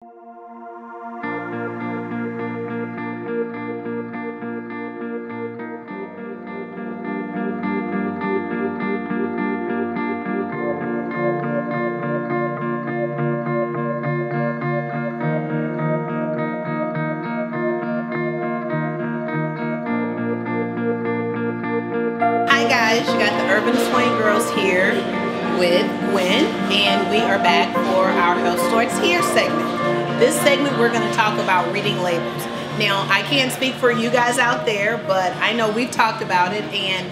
You got the Urban Swank girls here with Gwen, and we are back for our Health Starts Here segment. This segment we're going to talk about reading labels. Now, I can't speak for you guys out there, but I know we've talked about it, and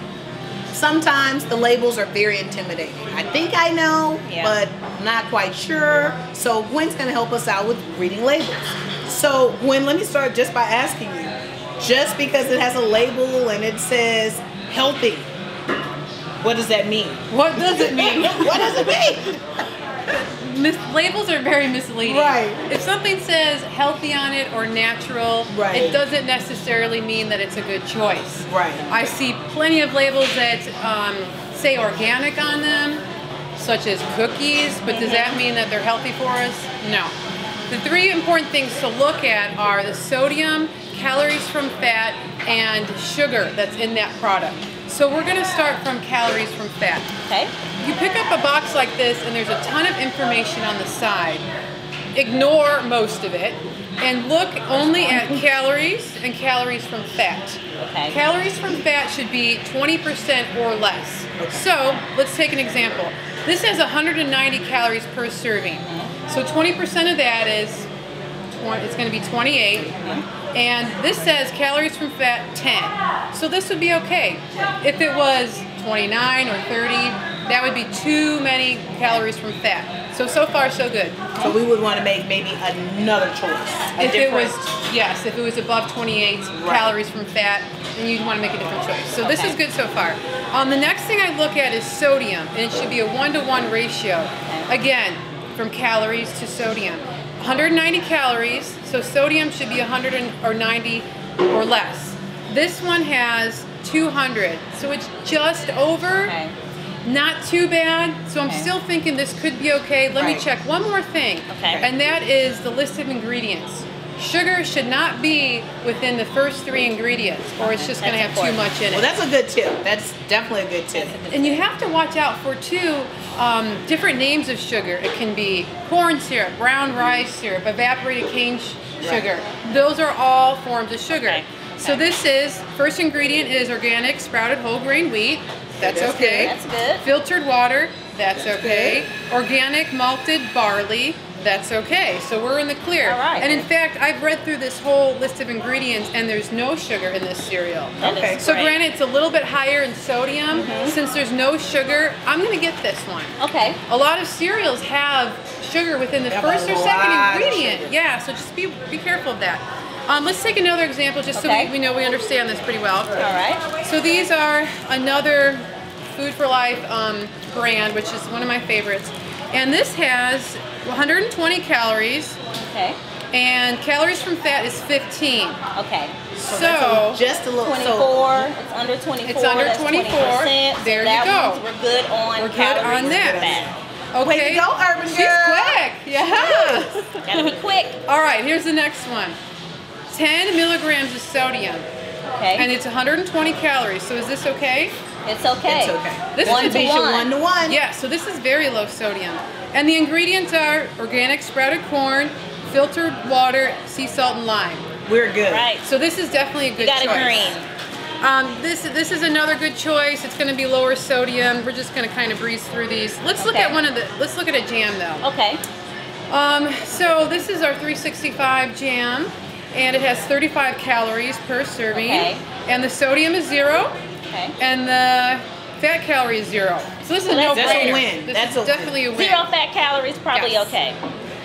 sometimes the labels are very intimidating. I think I know, but I'm not quite sure. So Gwen's going to help us out with reading labels. So Gwen, let me start just by asking you, just because it has a label and it says healthy, what does that mean? What does it mean? What does it mean? Labels are very misleading. Right. If something says healthy on it or natural, it doesn't necessarily mean that it's a good choice. Right. I see plenty of labels that say organic on them, such as cookies, but does that mean that they're healthy for us? No. The three important things to look at are the sodium, calories from fat, and sugar that's in that product. So we're going to start from calories from fat. Okay. You pick up a box like this and there's a ton of information on the side. Ignore most of it and look only at calories and calories from fat. Okay. Calories from fat should be 20% or less. So let's take an example. This has 190 calories per serving. So 20% of that is, it's going to be 28. And this says calories from fat 10. So this would be okay. If it was 29 or 30, that would be too many calories from fat. So far so good. So we would want to make maybe another choice. If it was above 28 calories from fat, then you'd want to make a different choice. So this is good so far. The next thing I look at is sodium, and it should be a 1-to-1 ratio. Again, from calories to sodium. 190 calories, so sodium should be 190 or less. This one has 200, so it's just over. Not too bad, so I'm still thinking this could be okay. Let me check one more thing, and that is the list of ingredients. Sugar should not be within the first 3 ingredients, or it's just going to have too much in it. Well, that's a good tip. That's definitely a good tip. And you have to watch out for, too, different names of sugar. It can be corn syrup, brown rice syrup, evaporated cane sugar. Those are all forms of sugar. So this is, first ingredient is organic sprouted whole grain wheat. That's okay. That's good. Filtered water. That's okay. Organic malted barley. That's okay. So we're in the clear. All right. And in fact, I've read through this whole list of ingredients and there's no sugar in this cereal. Okay. So granted, it's a little bit higher in sodium. Since there's no sugar, I'm going to get this one. Okay. A lot of cereals have sugar within the first or second ingredient. Yeah, so just be careful of that. Let's take another example just so we know we understand this pretty well. All right. So these are another Food for Life brand, which is one of my favorites. And this has 120 calories. Okay. And calories from fat is 15. Okay. So just a little 24. It's under 24. It's under 24. There you go. We're good on We're good on that. Fat. Okay. Way to go, Urban She's girl. quick. Yeah. Gotta be quick. All right. Here's the next one. 10 milligrams of sodium. Okay. And it's 120 calories. So is this okay? It's okay. It's okay. This One should to be one. 1-to-1. Yeah, so this is very low sodium. And the ingredients are organic sprouted corn, filtered water, sea salt, and lime. We're good. Right. So this is definitely a good choice. You got a green. This is another good choice. It's going to be lower sodium. We're just going to kind of breeze through these. Let's look at let's look at a jam though. Okay. So this is our 365 jam, and it has 35 calories per serving. Okay. And the sodium is 0. Okay. And the fat calorie is 0. So this is a no-brainer. That's a win. This is definitely a win. 0 fat calories, probably okay.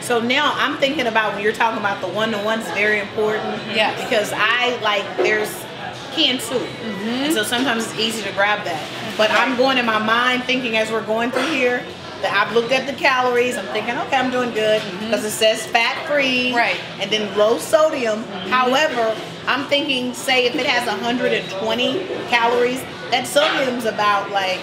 So now I'm thinking about when you're talking about the 1-to-1 is very important. Yes. Because there's canned soup. And so sometimes it's easy to grab that. But I'm going in my mind thinking as we're going through here, that I've looked at the calories, I'm thinking, okay, I'm doing good because it says fat-free and then low sodium. However, I'm thinking, say if it has 120 calories, that sodium's about like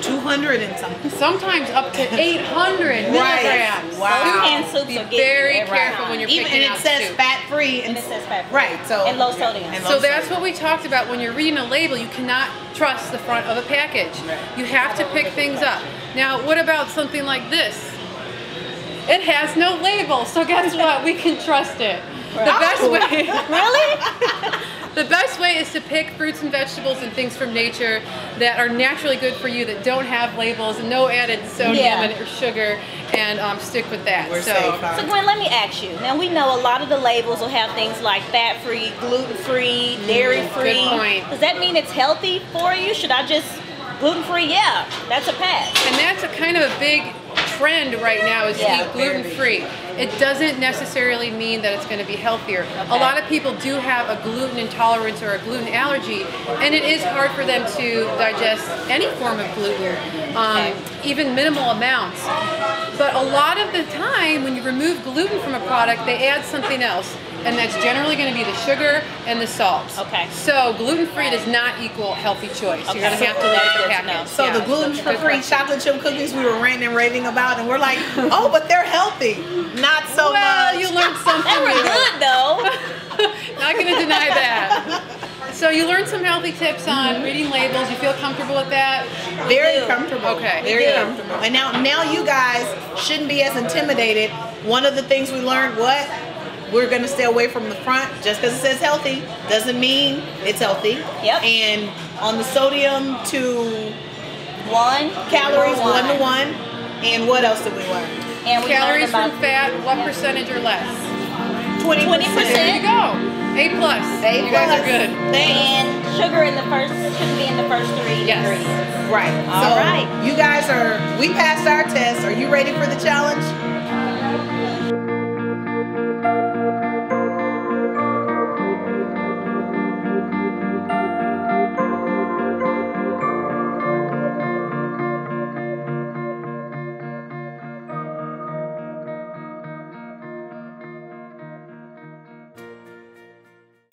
200 and something. Sometimes up to 800 milligrams. Wow. Those canned soups Be are getting very every careful time. when you're Even picking and out it says soup. fat-free. And it says fat-free. Right. So and low sodium. and So that's what we talked about when you're reading a label. You cannot trust the front of a package. You have to pick things up. Now, what about something like this? It has no label, so guess what? We can trust it. The best way. Really? The best way is to pick fruits and vegetables and things from nature that are naturally good for you, that don't have labels and no added sodium or sugar, and stick with that. We're so, safe, So Gwen, let me ask you. Now we know a lot of the labels will have things like fat-free, gluten-free, dairy-free. good point. Does that mean it's healthy for you? Should I just gluten-free? Yeah, that's a pass. and that's a kind of a big trend right now is to Yeah. eat gluten-free. It doesn't necessarily mean that it's going to be healthier. A lot of people do have a gluten intolerance or a gluten allergy, and it is hard for them to digest any form of gluten, even minimal amounts. But a lot of the time, when you remove gluten from a product, they add something else, and that's generally going to be the sugar and the salt. Okay. So gluten-free does not equal healthy choice. You're going to have to look at the package. So Yeah. the gluten-free chocolate chip cookies we were ranting and raving about, and we're like, oh, but they're healthy. Not so Well, much. you learned something They were new. good though. Not going to deny that. So you learned some healthy tips on reading labels. You feel comfortable with that? Very do. comfortable. Okay. Very comfortable. And now you guys shouldn't be as intimidated. One of the things we learned, we're going to stay away from the front. Just because it says healthy doesn't mean it's healthy. Yep. And on the sodium to calories, 1 1 to 1. And what else did we learn? And we Calories learned from about fat, what percentage or less? 20%. There you go. A plus. A You guys plus. are good. Thanks. and sugar in the first shouldn't be in the first 3 Yes. ingredients. Right. All So right. you guys we passed our test. Are you ready for the challenge?